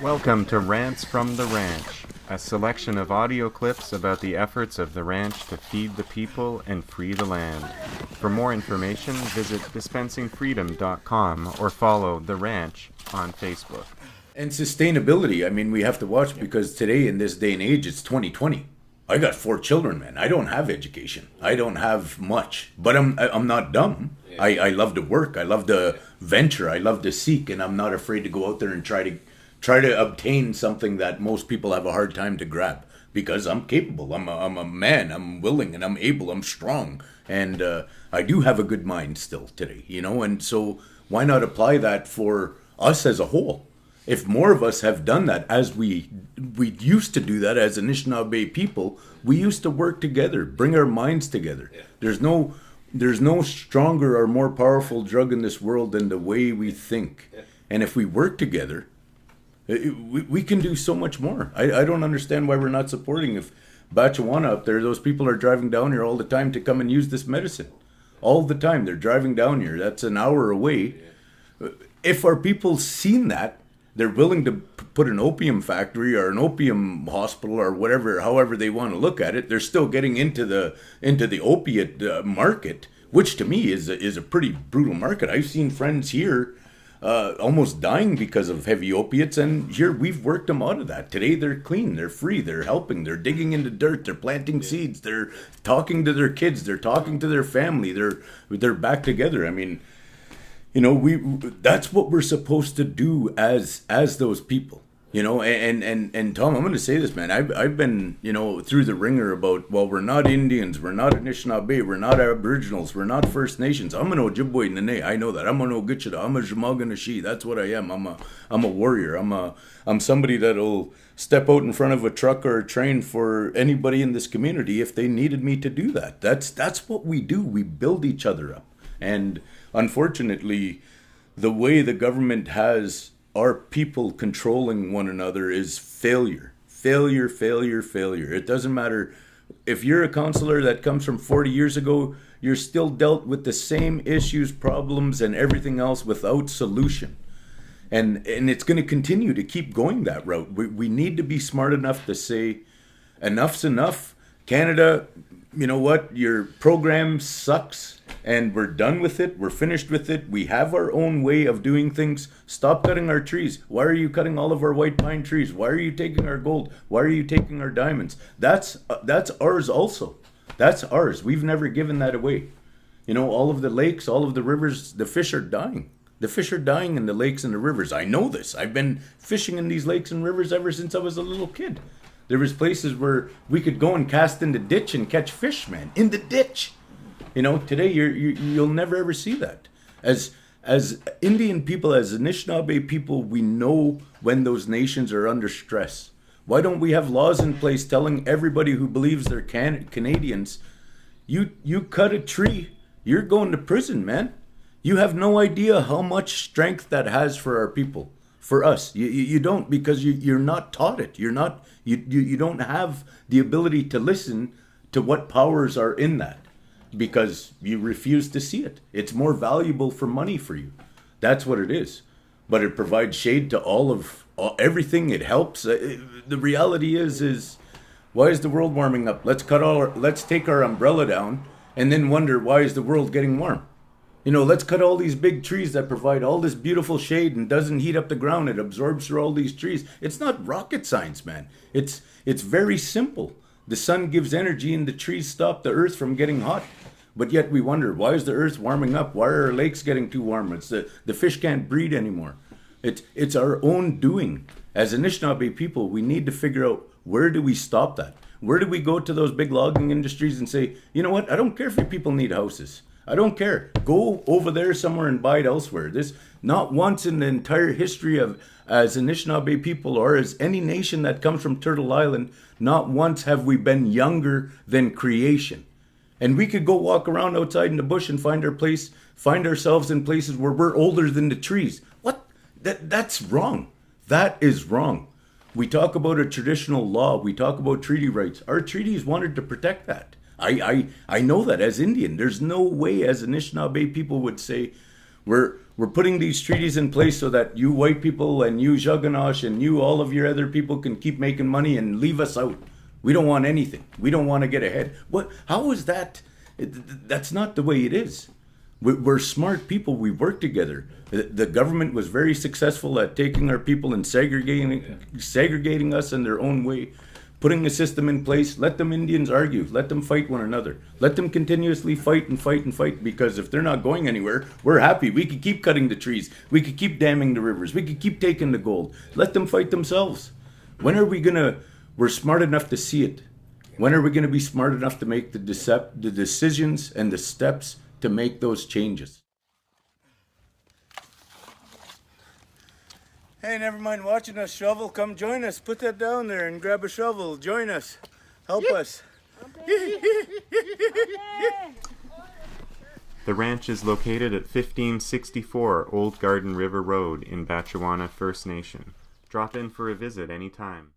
Welcome to Rants from the Ranch, a selection of audio clips about the efforts of the ranch to feed the people and free the land. For more information, visit dispensingfreedom.com or follow The Ranch on Facebook. And sustainability, I mean, we have to watch because today, in this day and age, it's 2020. I got 4 children, man. I don't have education. I don't have much, but I'm not dumb. I love to work. I love to venture. I love to seek, and I'm not afraid to go out there and try to obtain something that most people have a hard time to grab because I'm capable. I'm a man. I'm willing and I'm able. I'm strong, and I do have a good mind still today, you know. And so why not apply that for us as a whole? If more of us have done that, as we used to do that as Anishinaabe people, we used to work together, bring our minds together. Yeah. There's no stronger or more powerful drug in this world than the way we think. Yeah. And if we work together, we can do so much more. I don't understand why we're not supporting. If Batchewana up there, those people are driving down here all the time to come and use this medicine. All the time. They're driving down here. That's an hour away. Yeah. If our people seen that, they're willing to put an opium factory or an opium hospital or whatever, however they want to look at it. They're still getting into the opiate market, which to me is a pretty brutal market. I've seen friends here almost dying because of heavy opiates, and here we've worked them out of that. Today they're clean, they're free, they're helping, they're digging into dirt, they're planting seeds, they're talking to their kids, they're talking to their family, they're back together. I mean, you know, that's what we're supposed to do as those people, you know. And Tom, I'm going to say this, man. I've been, you know, through the ringer about, well, we're not Indians, we're not Anishinaabe, we're not Aboriginals, we're not First Nations. I'm an Ojibwe Nene. I know that. I'm an Ogichida. I'm a Jamaga. That's what I am. I'm a warrior. I'm somebody that'll step out in front of a truck or a train for anybody in this community if they needed me to do that. That's what we do. We build each other up. And unfortunately, the way the government has our people controlling one another is failure. Failure, failure, failure. It doesn't matter if you're a counselor that comes from 40 years ago, you're still dealt with the same issues, problems, and everything else without solution. And it's going to continue to keep going that route. We need to be smart enough to say, enough's enough. Canada, you know what? Your program sucks. And we're done with it. We're finished with it. We have our own way of doing things. Stop cutting our trees. Why are you cutting all of our white pine trees? Why are you taking our gold? Why are you taking our diamonds? That's ours also. That's ours. We've never given that away. You know, all of the lakes, all of the rivers, the fish are dying. The fish are dying in the lakes and the rivers. I know this. I've been fishing in these lakes and rivers ever since I was a little kid. There was places where we could go and cast in the ditch and catch fish, man. In the ditch. You know, today you'll never ever see that. As Indian people, as Anishinaabe people, we know when those nations are under stress. Why don't we have laws in place telling everybody who believes they're Canadians, you cut a tree, you're going to prison, man. You have no idea how much strength that has for our people, for us. You don't, because you're not taught it. You don't have the ability to listen to what powers are in that. Because you refuse to see it. It's more valuable for money for you. That's what it is. But it provides shade to everything. It helps. The reality is why is the world warming up? Let's take our umbrella down and then wonder, why is the world getting warm? You know, let's cut all these big trees that provide all this beautiful shade and doesn't heat up the ground. It absorbs through all these trees. It's not rocket science, man. It's very simple. The sun gives energy and the trees stop the earth from getting hot. But yet we wonder, why is the earth warming up? Why are our lakes getting too warm? It's the fish can't breed anymore. It's our own doing. As Anishinaabe people, we need to figure out, where do we stop that? Where do we go to those big logging industries and say, you know what? I don't care if your people need houses. I don't care. Go over there somewhere and buy it elsewhere. Not once in the entire history of as Anishinaabe people or as any nation that comes from Turtle Island, not once have we been younger than creation. And we could go walk around outside in the bush and find ourselves in places where we're older than the trees. What? That's wrong. That is wrong. We talk about a traditional law. We talk about treaty rights. Our treaties wanted to protect that. I know that as Indian. There's no way as Anishinaabe people would say, we're We're putting these treaties in place so that you white people and you Jaganash and you all of your other people can keep making money and leave us out. We don't want anything. We don't want to get ahead. What? How is that? That's not the way it is. We're smart people. We work together. The government was very successful at taking our people and segregating us in their own way, putting a system in place. Let them Indians argue. Let them fight one another. Let them continuously fight and fight and fight, because if they're not going anywhere, we're happy. We could keep cutting the trees. We could keep damming the rivers. We could keep taking the gold. Let them fight themselves. When are we we're smart enough to see it. When are we going to be smart enough to make the decisions and the steps to make those changes? Hey, never mind watching us shovel. Come join us. Put that down there and grab a shovel. Join us. Help us. The ranch is located at 1564 Old Garden River Road in Batchewana First Nation. Drop in for a visit anytime.